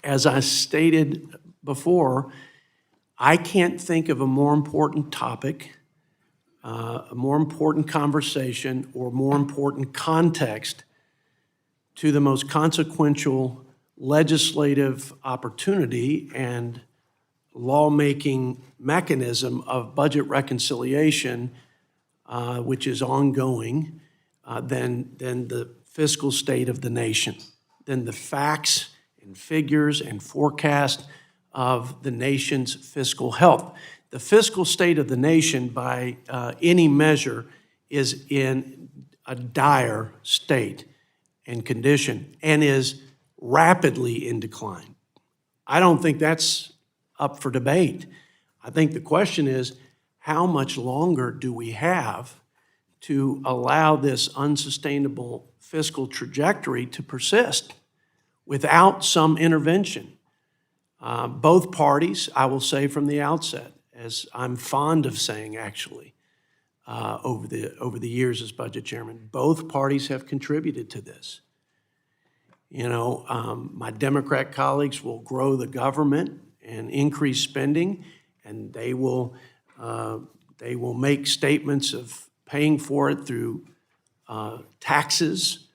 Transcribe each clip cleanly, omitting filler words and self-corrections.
as I stated before, I can't think of a more important topic, a more important conversation, or more important context to the most consequential legislative opportunity and lawmaking mechanism of budget reconciliation, which is ongoing, than the fiscal state of the nation, than the facts and figures and forecast of the nation's fiscal health. The fiscal state of the nation, by any measure, is in a dire state and condition and is rapidly in decline. I don't think that's up for debate. I think the question is, how much longer do we have to allow this unsustainable fiscal trajectory to persist without some intervention? Both parties, I will say from the outset, as I'm fond of saying actually, over the years as budget chairman, both parties have contributed to this. You know, my Democrat colleagues will grow the government and increase spending, and they will make statements of paying for it through taxes,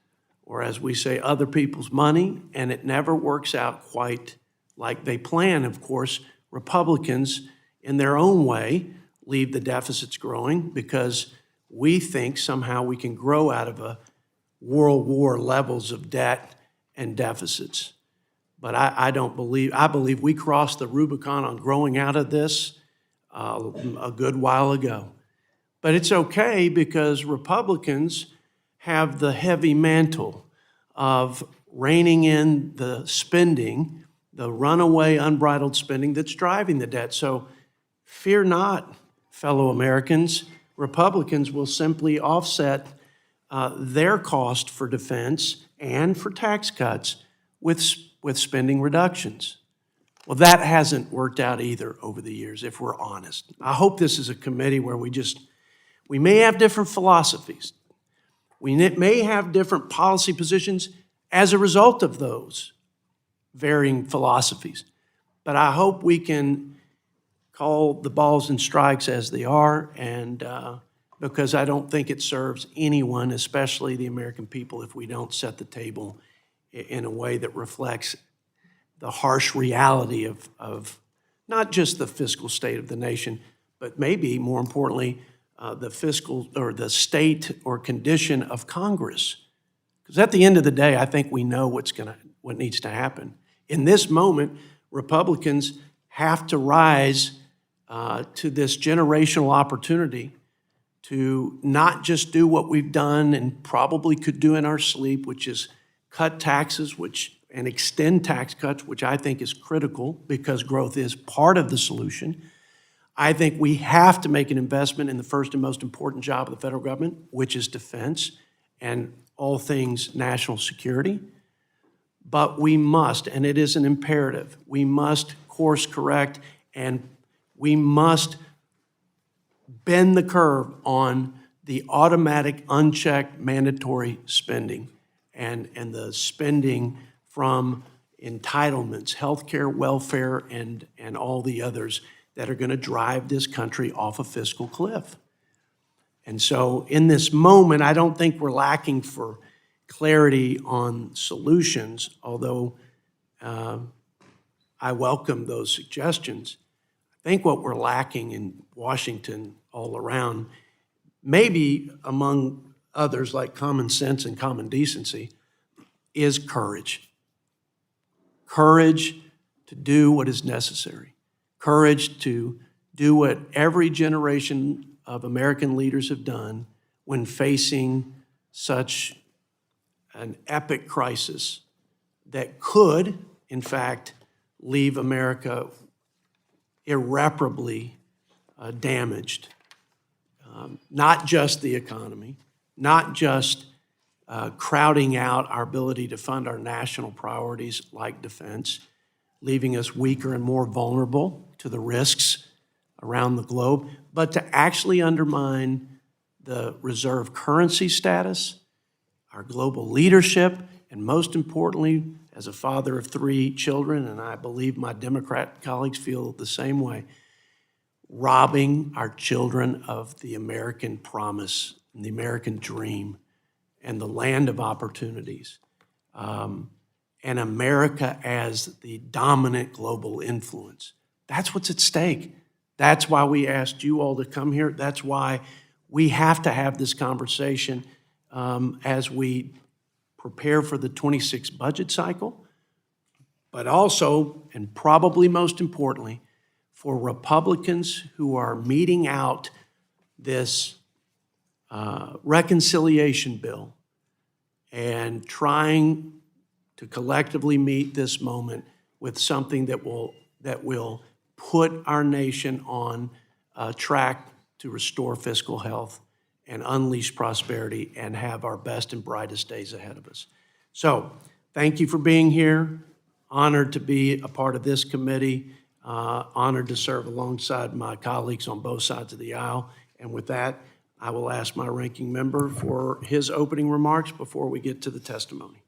or as we say, other people's money, and it never works out quite like they plan. Of course, Republicans, in their own way, leave the deficits growing because we think somehow we can grow out of a World War levels of debt and deficits. But I believe we crossed the Rubicon on growing out of this a good while ago. But it's okay because Republicans have the heavy mantle of reining in the spending, the runaway unbridled spending that's driving the debt. So fear not, fellow Americans. Republicans will simply offset their cost for defense and for tax cuts with spending reductions. Well, that hasn't worked out either over the years, if we're honest. I hope this is a committee where we may have different philosophies. We may have different policy positions as a result of those varying philosophies. But I hope we can call the balls and strikes as they are, and because I don't think it serves anyone, especially the American people, if we don't set the table in a way that reflects the harsh reality of not just the fiscal state of the nation, but maybe more importantly, the fiscal or the state or condition of Congress. Because at the end of the day, I think we know what needs to happen. In this moment, Republicans have to rise to this generational opportunity to not just do what we've done and probably could do in our sleep, which is cut taxes, and extend tax cuts, which I think is critical because growth is part of the solution. I think we have to make an investment in the first and most important job of the federal government, which is defense and all things national security. But we must, and it is an imperative, we must course correct and we must bend the curve on the automatic, unchecked, mandatory spending and the spending from entitlements, healthcare, welfare, and all the others that are going to drive this country off a fiscal cliff. And so in this moment, I don't think we're lacking for clarity on solutions, although I welcome those suggestions. I think what we're lacking in Washington all around, maybe among others like common sense and common decency, is courage. Courage to do what is necessary. Courage to do what every generation of American leaders have done when facing such an epic crisis that could, in fact, leave America irreparably damaged. Not just the economy, not just crowding out our ability to fund our national priorities like defense, leaving us weaker and more vulnerable to the risks around the globe, but to actually undermine the reserve currency status, our global leadership, and most importantly, as a father of 3 children, and I believe my Democrat colleagues feel the same way, robbing our children of the American promise and the American dream and the land of opportunities, and America as the dominant global influence. That's what's at stake. That's why we asked you all to come here. That's why we have to have this conversation as we prepare for the 26 budget cycle, but also, and probably most importantly, for Republicans who are meeting out this reconciliation bill and trying to collectively meet this moment with something that will put our nation on track to restore fiscal health and unleash prosperity and have our best and brightest days ahead of us. So thank you for being here. Honored to be a part of this committee. Honored to serve alongside my colleagues on both sides of the aisle. And with that, I will ask my ranking member for his opening remarks before we get to the testimony.